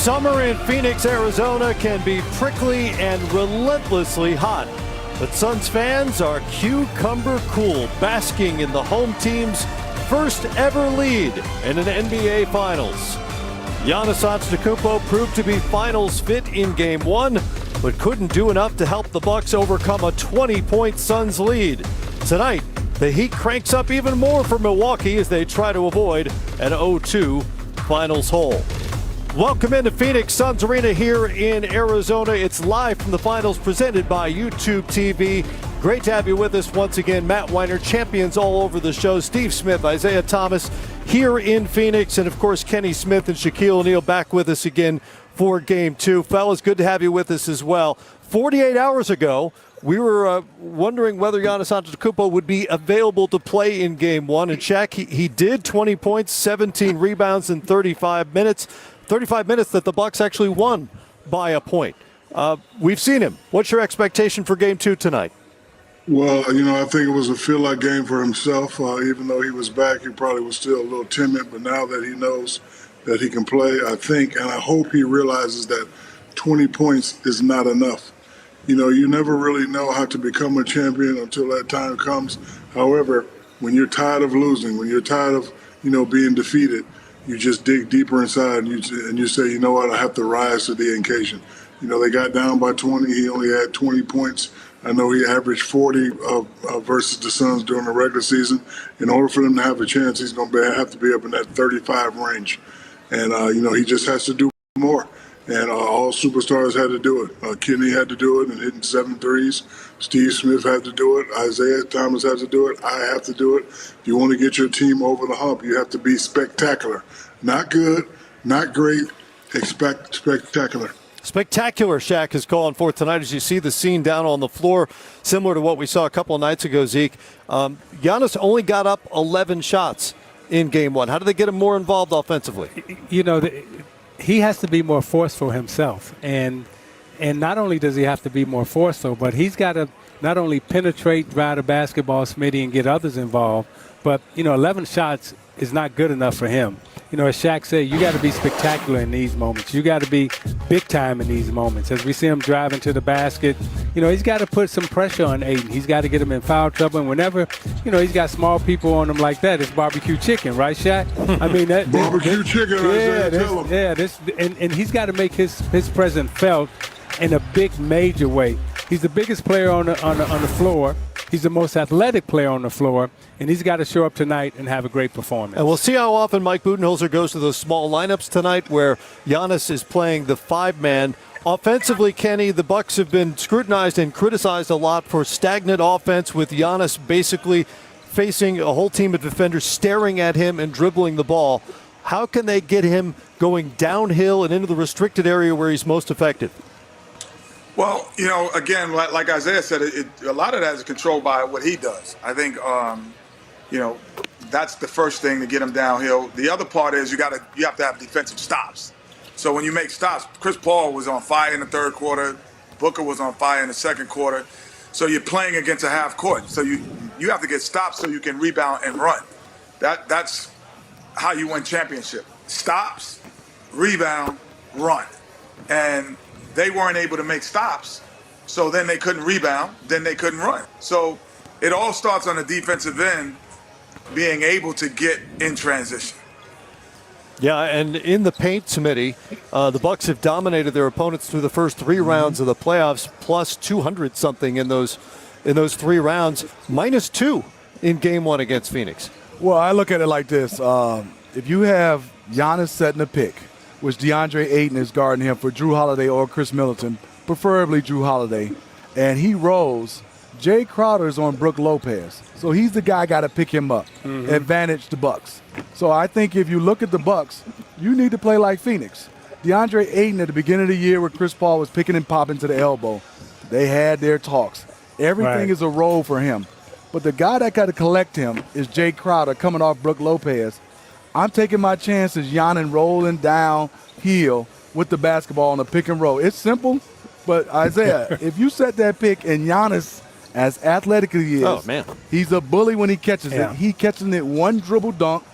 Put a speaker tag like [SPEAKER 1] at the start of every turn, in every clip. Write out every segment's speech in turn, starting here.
[SPEAKER 1] Summer in Phoenix, Arizona can be prickly and relentlessly hot. But Suns fans are cucumber cool, basking in the home team's first ever lead in an NBA Finals. Giannis Antetokounmpo proved to be finals fit in Game 1, but couldn't do enough to help the Bucks overcome a 20-point Suns lead. Tonight, the Heat cranks up even more for Milwaukee as they try to avoid an 0-2 Finals hole. Welcome into Phoenix Suns Arena here in Arizona. It's live from the Finals presented by YouTube TV. Great to have you with us once again. Matt Weiner, champions all over the show. Steve Smith, Isaiah Thomas here in Phoenix. And, of course, Kenny Smith and Shaquille O'Neal back with us again for Game 2. Fellas, good to have you with us as well. 48 hours ago, we were wondering whether Giannis Antetokounmpo would be available to play in Game 1. And, Shaq, he did. 20 points, 17 rebounds in 35 minutes. 35 minutes that the Bucks actually won by a point. We've seen him. What's your expectation for Game 2 tonight?
[SPEAKER 2] Well, I think it was a feel-like game for himself. Even though he was back, he probably was still a little timid. But now that he knows that he can play, I think and I hope he realizes that 20 points is not enough. You never really know how to become a champion until that time comes. However, when you're tired of losing, when you're tired of, being defeated, you just dig deeper inside and you say, you know what, I have to rise to the occasion. They got down by 20. He only had 20 points. I know he averaged 40 versus the Suns during the regular season. In order for them to have a chance, he's going to have to be up in that 35 range. And, he just has to do more. And all superstars had to do it. Kenny had to do it and hitting 7 threes. Steve Smith had to do it. Isaiah Thomas had to do it. I have to do it. If you want to get your team over the hump, you have to be spectacular. Not good, not great, spectacular.
[SPEAKER 1] Spectacular, Shaq is calling for tonight as you see the scene down on the floor, similar to what we saw a couple of nights ago, Zeke. Giannis only got up 11 shots in Game 1. How do they get him more involved offensively?
[SPEAKER 3] He has to be more forceful himself. And not only does he have to be more forceful, but he's got to not only penetrate, drive the basketball, Smitty, and get others involved, but, 11 shots is not good enough for him. As Shaq said, you got to be spectacular in these moments. You got to be big time in these moments. As we see him driving to the basket, he's got to put some pressure on Ayton. He's got to get him in foul trouble. And whenever, he's got small people on him like that, it's barbecue chicken, right, Shaq? I mean, that
[SPEAKER 2] barbecue chicken.
[SPEAKER 3] And he's got to make his presence felt in a big, major way. He's the biggest player on the floor. He's the most athletic player on the floor, and he's got to show up tonight and have a great performance.
[SPEAKER 1] And we'll see how often Mike Budenholzer goes to those small lineups tonight where Giannis is playing the 5-man. Offensively, Kenny, the Bucks have been scrutinized and criticized a lot for stagnant offense with Giannis basically facing a whole team of defenders staring at him and dribbling the ball. How can they get him going downhill and into the restricted area where he's most effective?
[SPEAKER 4] Well, again, like Isaiah said, a lot of that is controlled by what he does. I think, that's the first thing to get him downhill. The other part is you have to have defensive stops. So when you make stops, Chris Paul was on fire in the third quarter. Booker was on fire in the second quarter. So you're playing against a half court. So you have to get stops so you can rebound and run. That's how you win championship. Stops, rebound, run. And they weren't able to make stops, so then they couldn't rebound, then they couldn't run. So it all starts on the defensive end, being able to get in transition.
[SPEAKER 1] Yeah, and in the paint, Smitty, the Bucks have dominated their opponents through the first 3 rounds of the playoffs, plus 200-something in those 3 rounds, -2 in Game 1 against Phoenix.
[SPEAKER 5] Well, I look at it like this. If you have Giannis setting a pick, which DeAndre Ayton is guarding him for Drew Holiday or Chris Middleton, preferably Drew Holiday, and he rolls, Jay Crowder's on Brook Lopez. So he's the guy got to pick him up. Advantage the Bucks. So I think if you look at the Bucks, you need to play like Phoenix. DeAndre Ayton at the beginning of the year where Chris Paul was picking and popping to the elbow, they had their talks. Everything is a role for him. But the guy that got to collect him is Jay Crowder coming off Brook Lopez. I'm taking my chances, Giannis rolling downhill with the basketball on the pick and roll. It's simple, but Isaiah, if you set that pick and Giannis, as athletic as he is, he's a bully when he catches it. He catching it one dribble dunk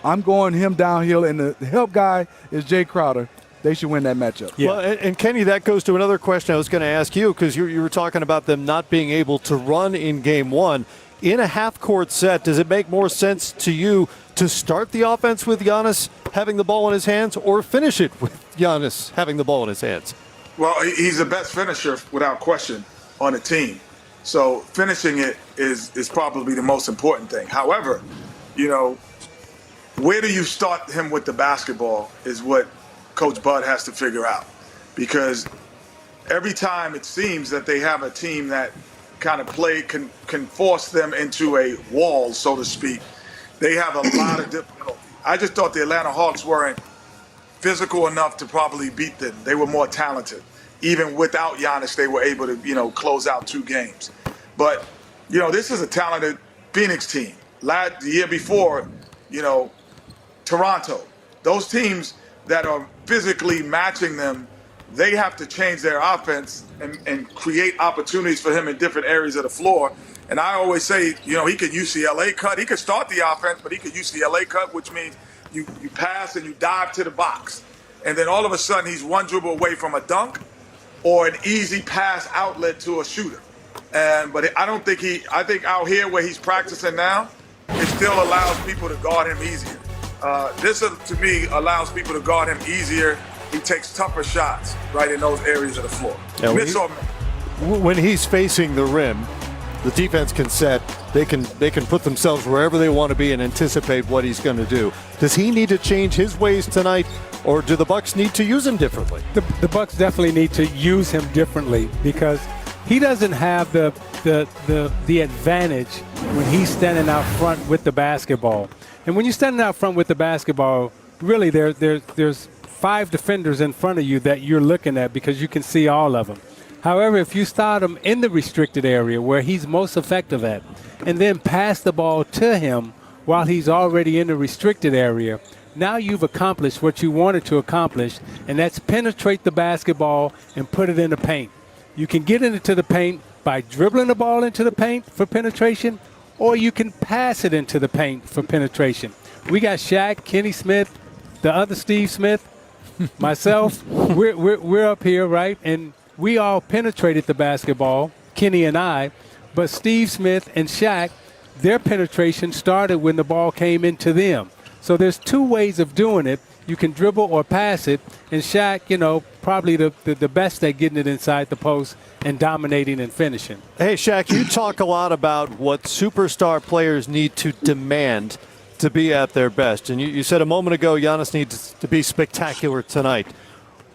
[SPEAKER 5] I'm going him downhill, and the help guy is Jay Crowder. They should win that matchup.
[SPEAKER 3] Yeah.
[SPEAKER 1] Well, and Kenny, that goes to another question I was going to ask you, because you were talking about them not being able to run in game one. In a half-court set, does it make more sense to you to start the offense with Giannis having the ball in his hands, or finish it with Giannis having the ball in his hands?
[SPEAKER 4] Well, he's the best finisher without question on the team. So finishing it is probably the most important thing. However, where do you start him with the basketball is what Coach Bud has to figure out. Because every time it seems that they have a team that kind of can force them into a wall, so to speak, they have a lot of difficulty. I just thought the Atlanta Hawks weren't physical enough to probably beat them. They were more talented. Even without Giannis, they were able to, close out 2 games. But, this is a talented Phoenix team. The year before, Toronto. Those teams that are physically matching them, they have to change their offense and create opportunities for him in different areas of the floor. And I always say, he could UCLA cut. He could start the offense, but he could UCLA cut, which means you pass and you dive to the box. And then all of a sudden he's one dribble away from a dunk or an easy pass outlet to a shooter. But I think out here where he's practicing now, it still allows people to guard him easier. This, to me, allows people to guard him easier. He takes tougher shots right in those areas of the floor.
[SPEAKER 1] Yeah, when he's facing the rim, the defense can set. They can put themselves wherever they want to be and anticipate what he's going to do. Does he need to change his ways tonight, or do the Bucks need to use him differently?
[SPEAKER 3] The Bucks definitely need to use him differently, because he doesn't have the advantage when he's standing out front with the basketball. And when you're standing out front with the basketball, really there's 5 defenders in front of you that you're looking at, because you can see all of them. However, if you start him in the restricted area where he's most effective at, and then pass the ball to him while he's already in the restricted area, now you've accomplished what you wanted to accomplish, and that's penetrate the basketball and put it in the paint. You can get into the paint by dribbling the ball into the paint for penetration, or you can pass it into the paint for penetration. We got Shaq, Kenny Smith, the other Steve Smith, myself. We're up here, right? And we all penetrated the basketball, Kenny and I, but Steve Smith and Shaq, their penetration started when the ball came into them. So there's 2 ways of doing it. You can dribble or pass it, and Shaq, probably the best at getting it inside the post and dominating and finishing.
[SPEAKER 1] Hey, Shaq, you talk a lot about what superstar players need to demand to be at their best. And you said a moment ago Giannis needs to be spectacular tonight.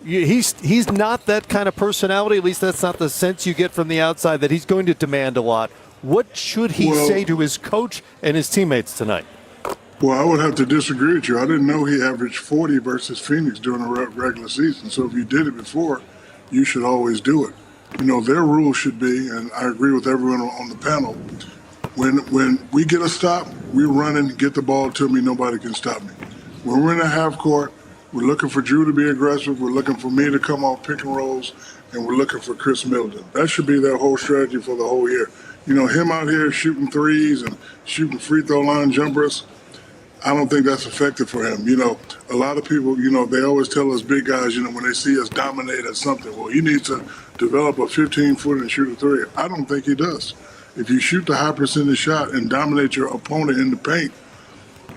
[SPEAKER 1] He's not that kind of personality. At least that's not the sense you get from the outside, that he's going to demand a lot. What should he say to his coach and his teammates tonight?
[SPEAKER 2] Well, I would have to disagree with you. I didn't know he averaged 40 versus Phoenix during the regular season. So if you did it before, you should always do it. Their rule should be, and I agree with everyone on the panel, when we get a stop, we run and get the ball to me. Nobody can stop me. When we're in a half court, we're looking for Drew to be aggressive. We're looking for me to come off pick and rolls, and we're looking for Chris Middleton. That should be their whole strategy for the whole year. Him out here shooting threes and shooting free throw line jumpers, I don't think that's effective for him. A lot of people, they always tell us big guys, when they see us dominate at something, well, he needs to develop a 15-footer and shoot a 3. I don't think he does. If you shoot the high percentage shot and dominate your opponent in the paint,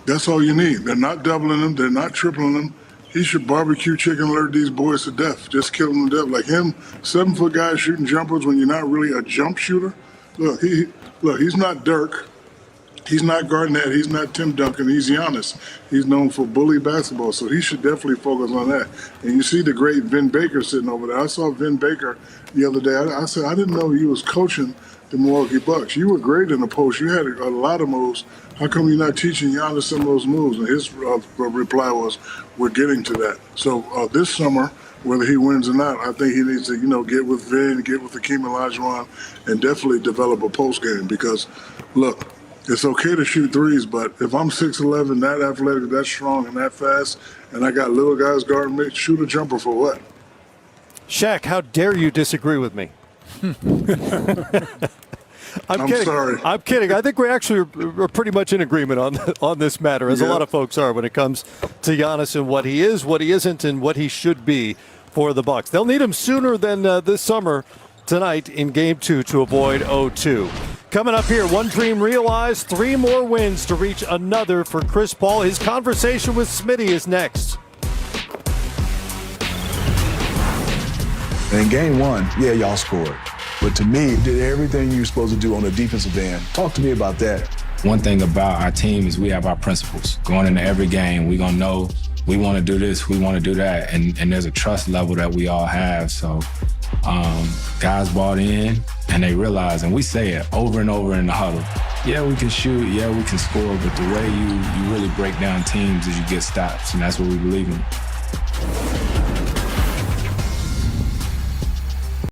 [SPEAKER 2] that's all you need. They're not doubling them. They're not tripling them. He should barbecue chicken alert these boys to death. Just kill them to death. Like him, 7-foot guy shooting jumpers when you're not really a jump shooter. Look, he's not Dirk. He's not Garnett. He's not Tim Duncan. He's Giannis. He's known for bully basketball, so he should definitely focus on that. And you see the great Vin Baker sitting over there. I saw Vin Baker the other day. I said, I didn't know he was coaching the Milwaukee Bucks. You were great in the post. You had a lot of moves. How come you're not teaching Giannis some of those moves? And his reply was, we're getting to that. So this summer, whether he wins or not, I think he needs to, get with Vin, get with Hakeem Olajuwon, and definitely develop a post game. Because, look, it's okay to shoot threes, but if I'm 6'11", that athletic, that strong, and that fast, and I got little guys guarding me, shoot a jumper for what?
[SPEAKER 1] Shaq, how dare you disagree with me?
[SPEAKER 2] I'm
[SPEAKER 1] kidding.
[SPEAKER 2] sorry.
[SPEAKER 1] I'm kidding. I think we actually are pretty much in agreement on this matter, as a lot of folks are when it comes to Giannis and what he is, what he isn't, and what he should be for the Bucks. They'll need him sooner than this summer tonight in Game 2 to avoid 0-2. Coming up here, one dream realized, 3 more wins to reach another for Chris Paul. His conversation with Smitty is next.
[SPEAKER 6] In game 1, yeah, y'all scored. But to me, did everything you were supposed to do on the defensive end. Talk to me about that.
[SPEAKER 7] One thing about our team is we have our principles. Going into every game, we're going to know we want to do this, we want to do that. And there's a trust level that we all have. So guys bought in and they realize, and we say it over and over in the huddle, yeah, we can shoot, yeah, we can score, but the way you really break down teams is you get stops, and that's what we believe in.